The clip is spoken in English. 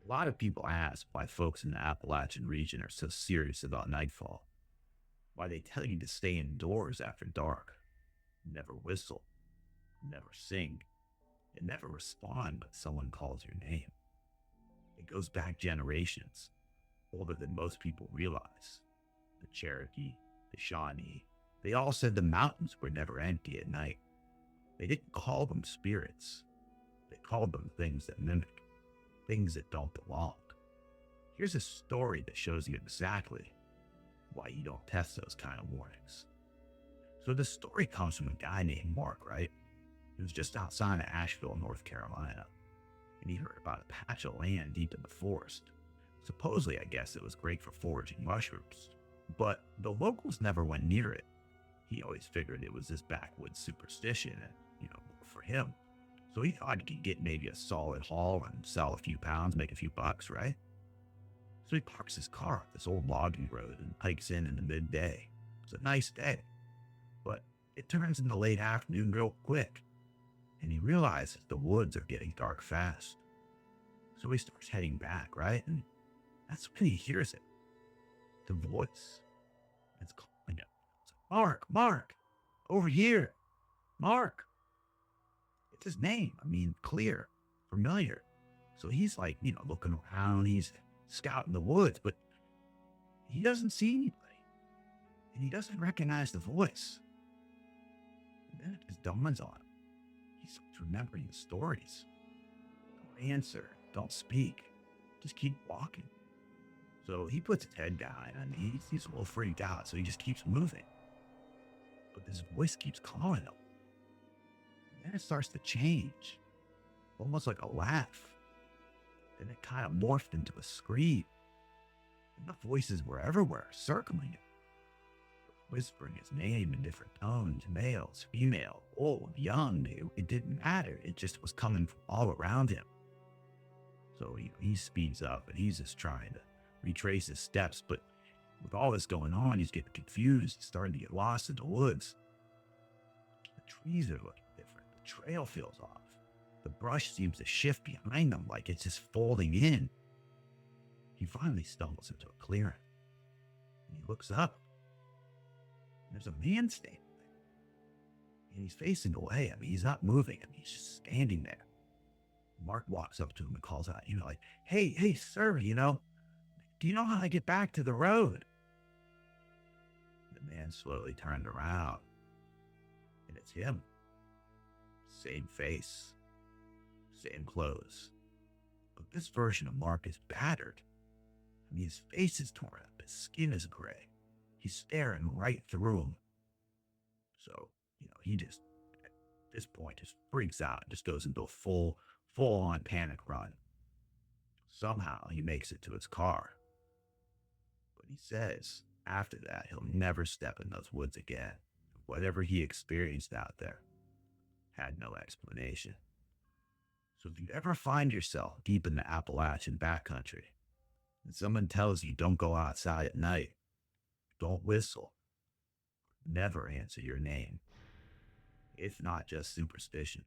A lot of people ask why folks in the Appalachian region are so serious about nightfall, why they tell you to stay indoors after dark, never whistle, never sing, and never respond when someone calls your name. It goes back generations, older than most people realize. The Cherokee, the Shawnee, they all said the mountains were never empty at night. They didn't call them spirits. They called them things that mimic, things that don't belong. Here's a story that shows you exactly why you don't test those kind of warnings. So the story comes from a guy named Mark, right? He was just outside of Asheville, North Carolina, and he heard about a patch of land deep in the forest. Supposedly, I guess it was great for foraging mushrooms, but the locals never went near it. He always figured it was this backwoods superstition and, for him. So he thought he could get maybe a solid haul and sell a few pounds, make a few bucks, right? So he parks his car on this old logging road and hikes in the midday. It's a nice day, but it turns into late afternoon real quick, and he realizes the woods are getting dark fast. So he starts heading back, right? And that's when he hears it. The voice. It's calling him. It's like, Mark, Mark, over here, Mark. It's his name. I mean, clear, familiar. So he's like, looking around. He's scouting the woods, but he doesn't see anybody. And he doesn't recognize the voice. And then it just dawns on him. He starts remembering the stories. Don't answer. Don't speak. Just keep walking. So he puts his head down and he's a little freaked out. So he just keeps moving. But this voice keeps calling him. And then it starts to change. Almost like a laugh. Then it kind of morphed into a scream. And the voices were everywhere, circling him. Whispering his name in different tones, males, female, old, young, it didn't matter. It just was coming from all around him. So he speeds up and he's just trying to retrace his steps. But with all this going on, he's getting confused. He's starting to get lost in the woods. The trees are looking different. The trail feels off. The brush seems to shift behind him like it's just folding in. He finally stumbles into a clearing. And he looks up. And there's a man standing there. And he's facing away. I mean, he's not moving. I mean, he's just standing there. Mark walks up to him and calls out, like, hey, sir, do you know how to get back to the road? The man slowly turned around. And it's him. Same face. Same clothes. But this version of Mark is battered. I mean, his face is torn up. His skin is gray. He's staring right through him. So, he just, at this point, just freaks out and just goes into a full-on panic run. Somehow, he makes it to his car. But he says, after that, he'll never step in those woods again. Whatever he experienced out there had no explanation. So if you ever find yourself deep in the Appalachian backcountry, and someone tells you don't go outside at night, don't whistle, never answer your name. It's not just superstition.